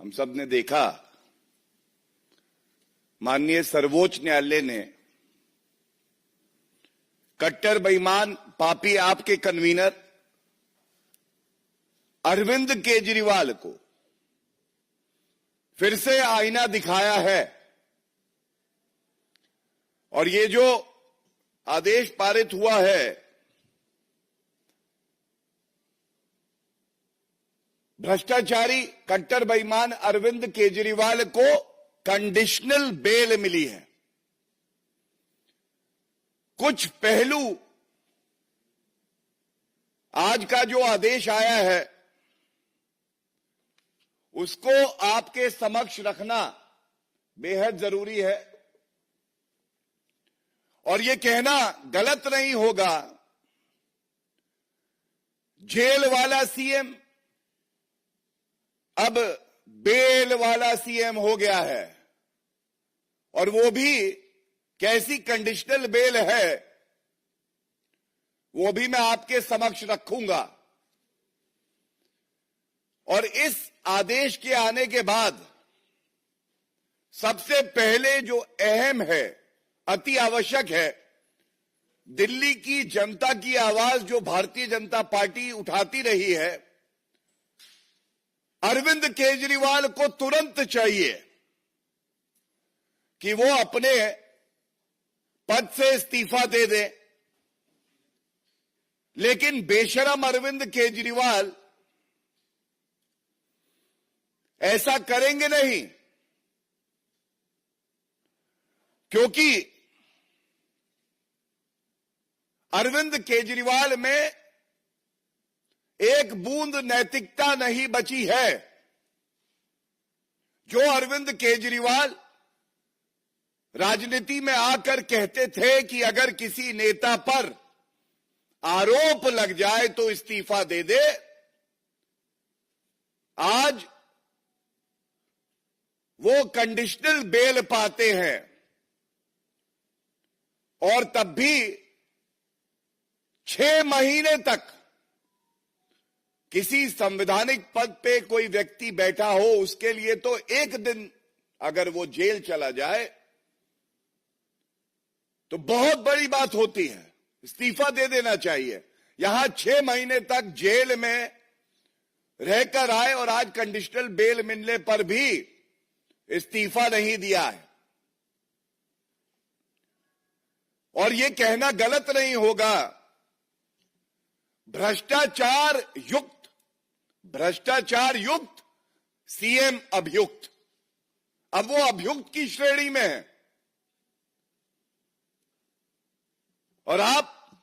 हम सब ने देखा माननीय सर्वोच्च न्यायालय ने कट्टर बेईमान पापी आपके कन्वीनर अरविंद केजरीवाल को फिर से आईना दिखाया है और ये जो आदेश पारित हुआ है भ्रष्टाचारी कट्टर बेईमान अरविंद केजरीवाल को कंडीशनल बेल मिली है। कुछ पहलू आज का जो आदेश आया है उसको आपके समक्ष रखना बेहद जरूरी है और ये कहना गलत नहीं होगा जेल वाला सीएम अब बेल वाला सीएम हो गया है और वो भी कैसी कंडीशनल बेल है वो भी मैं आपके समक्ष रखूंगा। और इस आदेश के आने के बाद सबसे पहले जो अहम है, अति आवश्यक है, दिल्ली की जनता की आवाज जो भारतीय जनता पार्टी उठाती रही है, अरविंद केजरीवाल को तुरंत चाहिए कि वो अपने पद से इस्तीफा दे दें। लेकिन बेशरम अरविंद केजरीवाल ऐसा करेंगे नहीं, क्योंकि अरविंद केजरीवाल में एक बूंद नैतिकता नहीं बची है। जो अरविंद केजरीवाल राजनीति में आकर कहते थे कि अगर किसी नेता पर आरोप लग जाए तो इस्तीफा दे दे, आज वो कंडीशनल बेल पाते हैं और तब भी 6 महीने तक किसी संवैधानिक पद पे कोई व्यक्ति बैठा हो उसके लिए तो एक दिन अगर वो जेल चला जाए तो बहुत बड़ी बात होती है, इस्तीफा दे देना चाहिए। यहां 6 महीने तक जेल में रहकर आए और आज कंडीशनल बेल मिलने पर भी इस्तीफा नहीं दिया है। और यह कहना गलत नहीं होगा भ्रष्टाचार युक्त सीएम अभियुक्त, अब वो अभियुक्त की श्रेणी में है। और आप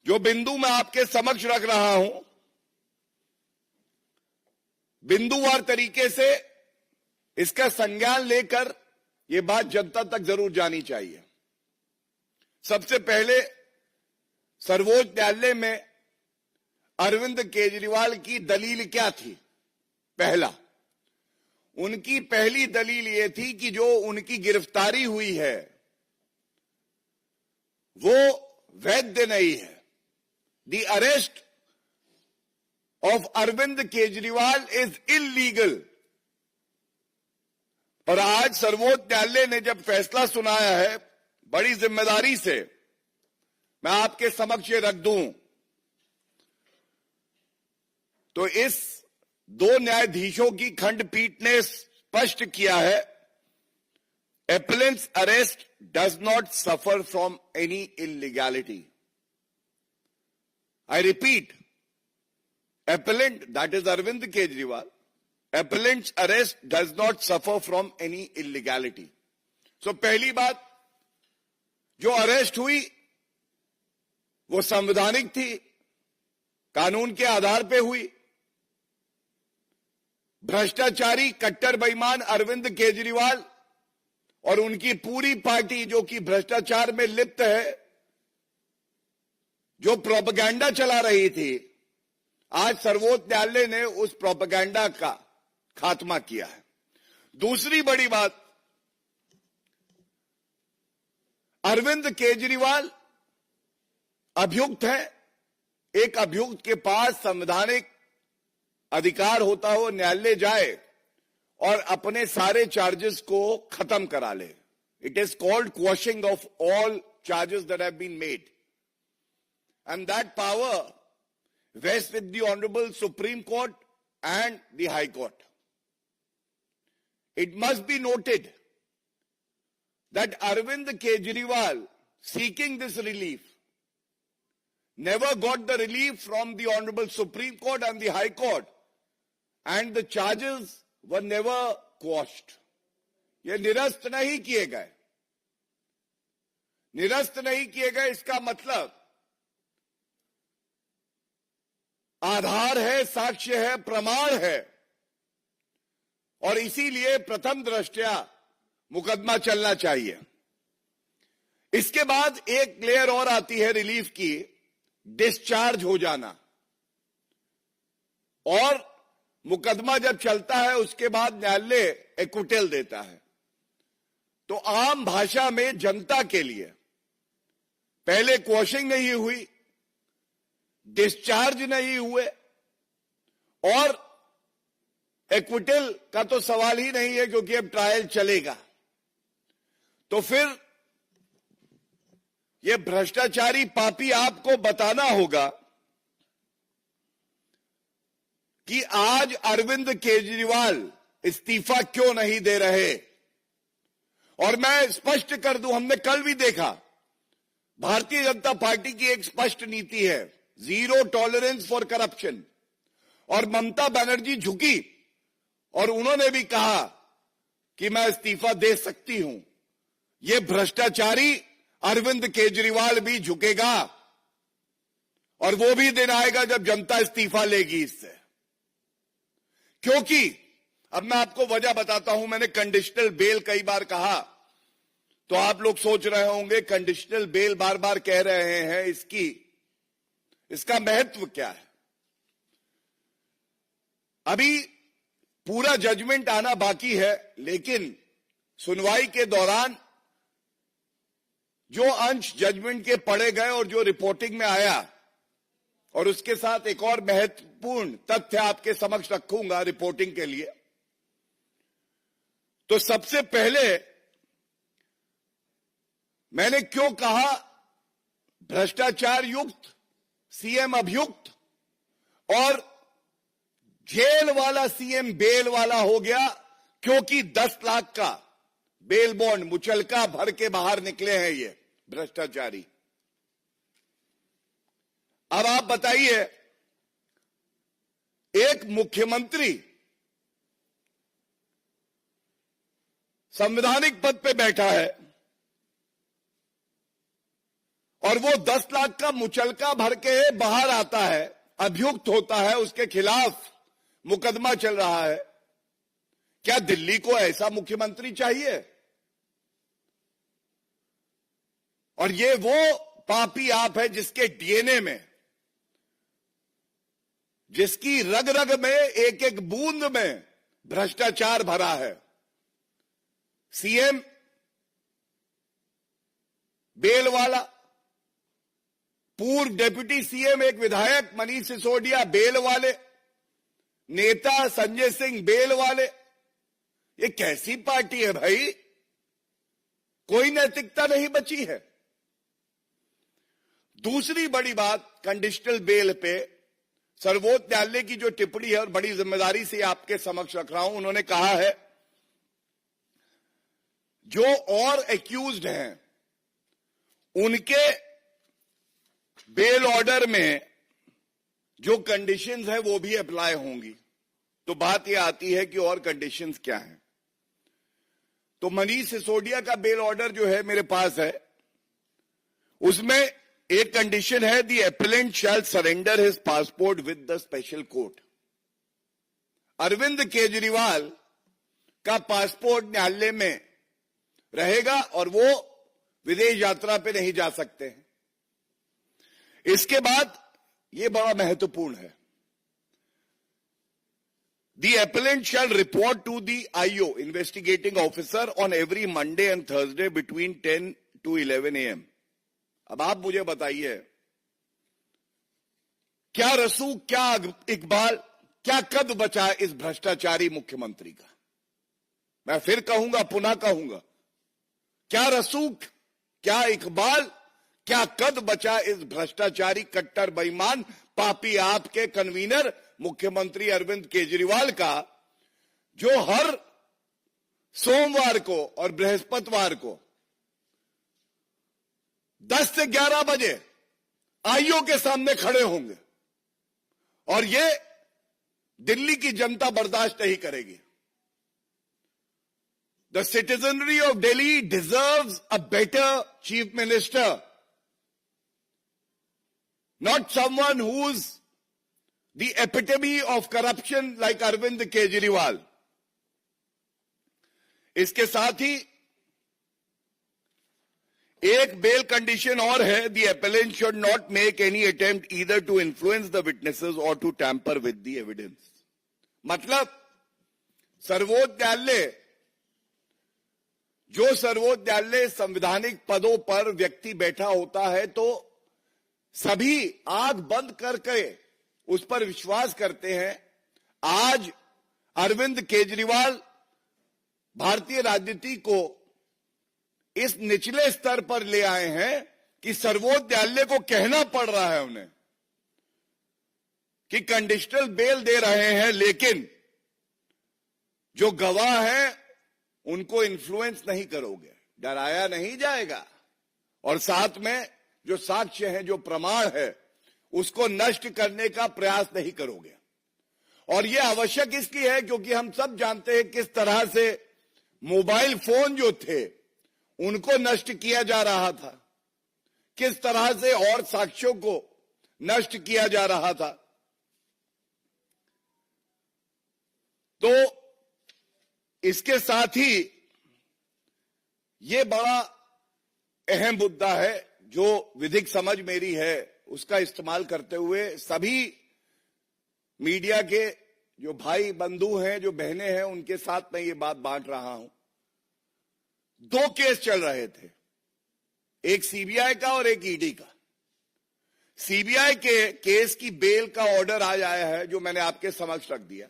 जो बिंदु मैं आपके समक्ष रख रहा हूं, बिंदुवार तरीके से इसका संज्ञान लेकर यह बात जनता तक जरूर जानी चाहिए। सबसे पहले सर्वोच्च न्यायालय में अरविंद केजरीवाल की दलील क्या थी? पहला, उनकी पहली दलील यह थी कि जो उनकी गिरफ्तारी हुई है वो वैध नहीं है। The arrest of Arvind Kejriwal is illegal. और आज सर्वोच्च न्यायालय ने जब फैसला सुनाया है, बड़ी जिम्मेदारी से मैं आपके समक्ष रख दूं, तो इस 2 न्यायाधीशों की खंडपीठ ने स्पष्ट किया है, appellant's arrest does not suffer from any illegality. I repeat, appellant, that is Arvind Kejriwal, appellant's arrest does not suffer from any illegality. So पहली बात, जो अरेस्ट हुई वो संवैधानिक थी, कानून के आधार पे हुई। भ्रष्टाचारी कट्टर बेईमान अरविंद केजरीवाल और उनकी पूरी पार्टी जो कि भ्रष्टाचार में लिप्त है, जो प्रोपेगेंडा चला रही थी, आज सर्वोच्च न्यायालय ने उस प्रोपेगेंडा का खात्मा किया है। दूसरी बड़ी बात, अरविंद केजरीवाल अभियुक्त है। एक अभियुक्त के पास संवैधानिक अधिकार होता हो न्यायालय जाए और अपने सारे चार्जेस को खत्म करा ले. It is called quashing of all charges that have been made, and that power vests with the Honorable Supreme Court and the High Court. It must be noted that Arvind Kejriwal, seeking this relief, never got the relief from the Honorable Supreme Court and the High Court, and the charges were never quashed. ये निरस्त नहीं किए गए. निरस्त नहीं किए गए इसका मतलब आधार है, साक्ष्य है, प्रमाण है, और इसीलिए प्रथम दृष्टया मुकदमा चलना चाहिए. इसके बाद एक लेयर और आती है रिलीफ की, डिस्चार्ज हो जाना. और मुकदमा जब चलता है उसके बाद न्यायालय एक्विटल देता है. तो आम भाषा में जनता के लिए पहले क्वॉशिंग नहीं हुई, डिस्चार्ज नहीं हुए, और एक्विटल का तो सवाल ही नहीं है क्योंकि अब ट्रायल चलेगा. तो फिर ये भ्रष्टाचारी पापी आपको बताना होगा कि आज अरविंद केजरीवाल इस्तीफा क्यों नहीं दे रहे. और मैं स्पष्ट कर दूं, हमने कल भी देखा भारतीय जनता पार्टी की एक स्पष्ट नीति है, जीरो टॉलरेंस फॉर करप्शन. और ममता बनर्जी झुकी और उन्होंने भी कहा कि मैं इस्तीफा दे सकती हूं. ये भ्रष्टाचारी अरविंद केजरीवाल भी झुकेगा, और वो भी दिन आएगा जब जनता इस्तीफा लेगी इससे. क्योंकि अब मैं आपको वजह बताता हूं. मैंने कंडीशनल बेल कई बार कहा, तो आप लोग सोच रहे होंगे कंडीशनल बेल बार बार कह रहे हैं, इसका महत्व क्या है. अभी पूरा जजमेंट आना बाकी है, लेकिन सुनवाई के दौरान जो अंश जजमेंट के पढ़े गए और जो रिपोर्टिंग में आया, और उसके साथ एक और महत्वपूर्ण तथ्य आपके समक्ष रखूंगा रिपोर्टिंग के लिए. तो सबसे पहले मैंने क्यों कहा भ्रष्टाचार युक्त, सीएम अभियुक्त और जेल वाला सीएम बेल वाला हो गया, क्योंकि 10 लाख का बेल बॉन्ड मुचलका भर के बाहर निकले हैं ये भ्रष्टाचारी. अब आप बताइए, एक मुख्यमंत्री संवैधानिक पद पे बैठा है और वो 10 लाख का मुचलका भर के बाहर आता है, अभियुक्त होता है, उसके खिलाफ मुकदमा चल रहा है. क्या दिल्ली को ऐसा मुख्यमंत्री चाहिए? और ये वो पापी आप है जिसके डीएनए में, जिसकी रग रग में, एक एक बूंद में भ्रष्टाचार भरा है. सीएम बेल वाला, पूर्व डिप्टी सीएम एक विधायक मनीष सिसोदिया बेल वाले, नेता संजय सिंह बेल वाले. ये कैसी पार्टी है भाई? कोई नैतिकता नहीं बची है. दूसरी बड़ी बात, कंडीशनल बेल पे सर्वोच्च न्यायालय की जो टिप्पणी है, और बड़ी जिम्मेदारी से आपके समक्ष रख रहा हूं, उन्होंने कहा है जो और एक्यूज्ड हैं उनके बेल ऑर्डर में जो कंडीशंस है वो भी अप्लाई होंगी. तो बात यह आती है कि और कंडीशंस क्या हैं. तो मनीष सिसोदिया का बेल ऑर्डर जो है मेरे पास है, उसमें एक कंडीशन है, the appellant shall surrender his passport with the special court. Arvind Kejriwal का पासपोर्ट न्यायालय में रहेगा और वो विदेश यात्रा पे नहीं जा सकते हैं. इसके बाद ये बड़ा महत्वपूर्ण है, the appellant shall report to the IO investigating officer on every Monday and Thursday between 10 to 11 AM. अब आप मुझे बताइए, क्या रसूख, क्या इकबाल, क्या कद बचा इस भ्रष्टाचारी मुख्यमंत्री का? मैं फिर कहूंगा, पुनः कहूंगा, क्या रसूख, क्या इकबाल, क्या कद बचा इस भ्रष्टाचारी, कट्टर बेईमान, पापी आपके कन्वीनर मुख्यमंत्री अरविंद केजरीवाल का, जो हर सोमवार को और बृहस्पतिवार को 10 से 11 बजे आईओ के सामने खड़े होंगे और ये दिल्ली की जनता बर्दाश्त नहीं करेगी। The citizenry of Delhi deserves a better chief minister, not someone who's the epitome of corruption like Arvind Kejriwal. इसके साथ ही एक बेल कंडीशन और है, the appellant should not make any attempt either to influence the witnesses or to tamper with the evidence. मतलब सर्वोच्च न्यायालय, जो सर्वोच्च न्यायालय संवैधानिक पदों पर व्यक्ति बैठा होता है तो सभी आंख बंद करके उस पर विश्वास करते हैं। आज अरविंद केजरीवाल भारतीय राजनीति को इस निचले स्तर पर ले आए हैं कि सर्वोच्च न्यायालय को कहना पड़ रहा है उन्हें कि कंडीशनल बेल दे रहे हैं, लेकिन जो गवाह हैं उनको इन्फ्लुएंस नहीं करोगे, डराया नहीं जाएगा, और साथ में जो साक्ष्य है, जो प्रमाण है, उसको नष्ट करने का प्रयास नहीं करोगे। और यह आवश्यक इसलिए है क्योंकि हम सब जानते हैं किस तरह से मोबाइल फोन जो थे उनको नष्ट किया जा रहा था, किस तरह से और साक्ष्यों को नष्ट किया जा रहा था। तो इसके साथ ही यह बड़ा अहम मुद्दा है जो विधिक समझ मेरी है उसका इस्तेमाल करते हुए सभी मीडिया के जो भाई बंधु हैं, जो बहनें हैं, उनके साथ मैं ये बात बांट रहा हूं। 2 केस चल रहे थे, एक सीबीआई का और एक ईडी का। सीबीआई के केस की बेल का ऑर्डर आज आया है जो मैंने आपके समक्ष रख दिया।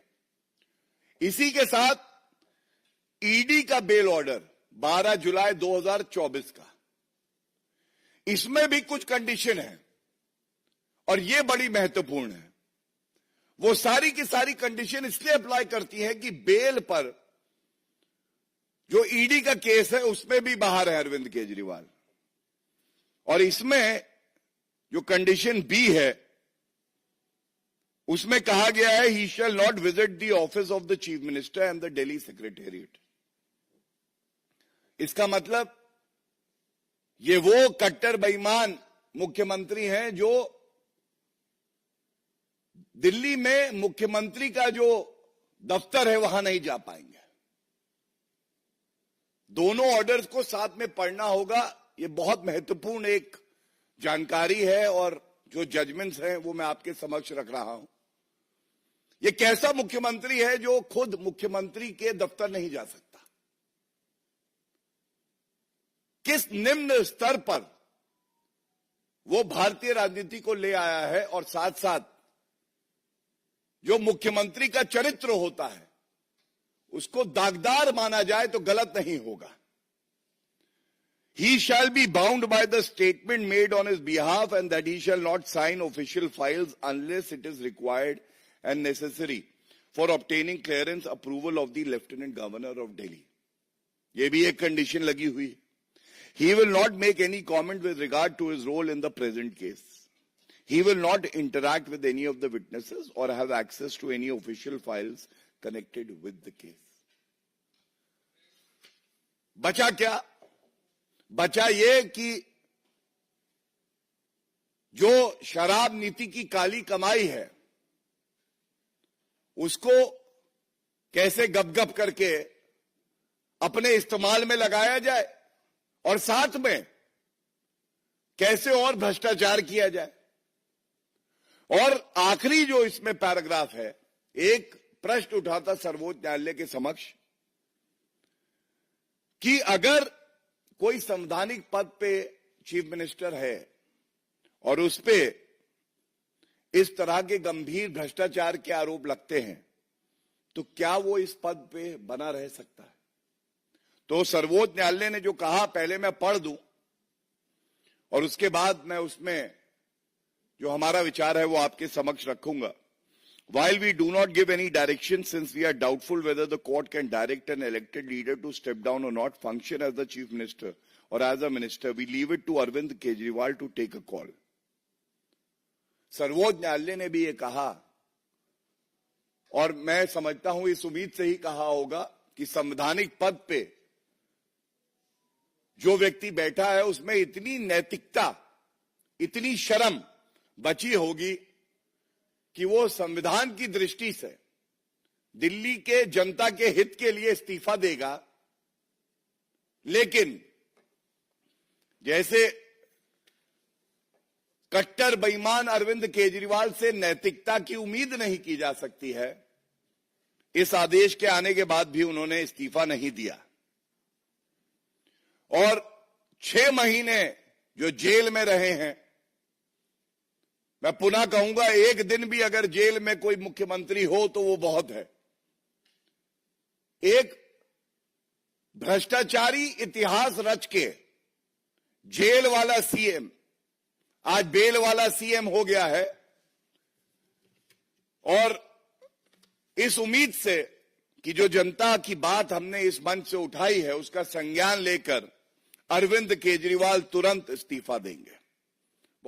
इसी के साथ ईडी का बेल ऑर्डर 12 जुलाई 2024 का, इसमें भी कुछ कंडीशन है और यह बड़ी महत्वपूर्ण है। वो सारी की सारी कंडीशन इसलिए अप्लाई करती है कि बेल पर जो ईडी का केस है उसमें भी बाहर है अरविंद केजरीवाल, और इसमें जो कंडीशन बी है उसमें कहा गया है he shall not visit the office of the chief minister and the Delhi secretariat. इसका मतलब ये वो कट्टर बेईमान मुख्यमंत्री हैं जो दिल्ली में मुख्यमंत्री का जो दफ्तर है वहां नहीं जा पाएंगे। दोनों ऑर्डर्स को साथ में पढ़ना होगा, ये बहुत महत्वपूर्ण एक जानकारी है और जो जजमेंट्स हैं वो मैं आपके समक्ष रख रहा हूं। ये कैसा मुख्यमंत्री है जो खुद मुख्यमंत्री के दफ्तर नहीं जा सकता, किस निम्न स्तर पर वो भारतीय राजनीति को ले आया है, और साथ साथ जो मुख्यमंत्री का चरित्र होता है उसको दागदार माना जाए तो गलत नहीं होगा। He shall be bound by the statement made on his behalf and that he shall not sign official files unless it is required and necessary for obtaining clearance approval of the Lieutenant Governor of Delhi. ये भी एक condition लगी हुई है। He will not make any comment with regard to his role in the present case. He will not interact with any of the witnesses or have access to any official files connected with the case. बचा क्या? बचा ये कि जो शराब नीति की काली कमाई है उसको कैसे गप-गप करके अपने इस्तेमाल में लगाया जाए और साथ में कैसे और भ्रष्टाचार किया जाए। और आखिरी जो इसमें पैराग्राफ है, एक प्रश्न उठाता सर्वोच्च न्यायालय के समक्ष कि अगर कोई संवैधानिक पद पे चीफ मिनिस्टर है और उस पे इस तरह के गंभीर भ्रष्टाचार के आरोप लगते हैं तो क्या वो इस पद पे बना रह सकता है? तो सर्वोच्च न्यायालय ने जो कहा, पहले मैं पढ़ दूं और उसके बाद मैं उसमें जो हमारा विचार है वो आपके समक्ष रखूंगा. While we do not give any direction, since we are doubtful whether the court can direct an elected leader to step down or not, function as the chief minister or as a minister, we leave it to Arvind Kejriwal to take a call. सर्वोच्च न्यायालय ने भी ये कहा और मैं समझता हूं इस उम्मीद से ही कहा होगा कि संवैधानिक पद पे जो व्यक्ति बैठा है उसमें इतनी नैतिकता, इतनी शर्म बची होगी कि वो संविधान की दृष्टि से दिल्ली के जनता के हित के लिए इस्तीफा देगा. लेकिन जैसे कट्टर बेईमान अरविंद केजरीवाल से नैतिकता की उम्मीद नहीं की जा सकती है, इस आदेश के आने के बाद भी उन्होंने इस्तीफा नहीं दिया और 6 महीने जो जेल में रहे हैं, मैं पुनः कहूंगा एक दिन भी अगर जेल में कोई मुख्यमंत्री हो तो वो बहुत है. एक भ्रष्टाचारी इतिहास रच के जेल वाला सीएम आज बेल वाला सीएम हो गया है और इस उम्मीद से कि जो जनता की बात हमने इस मंच से उठाई है उसका संज्ञान लेकर अरविंद केजरीवाल तुरंत इस्तीफा देंगे.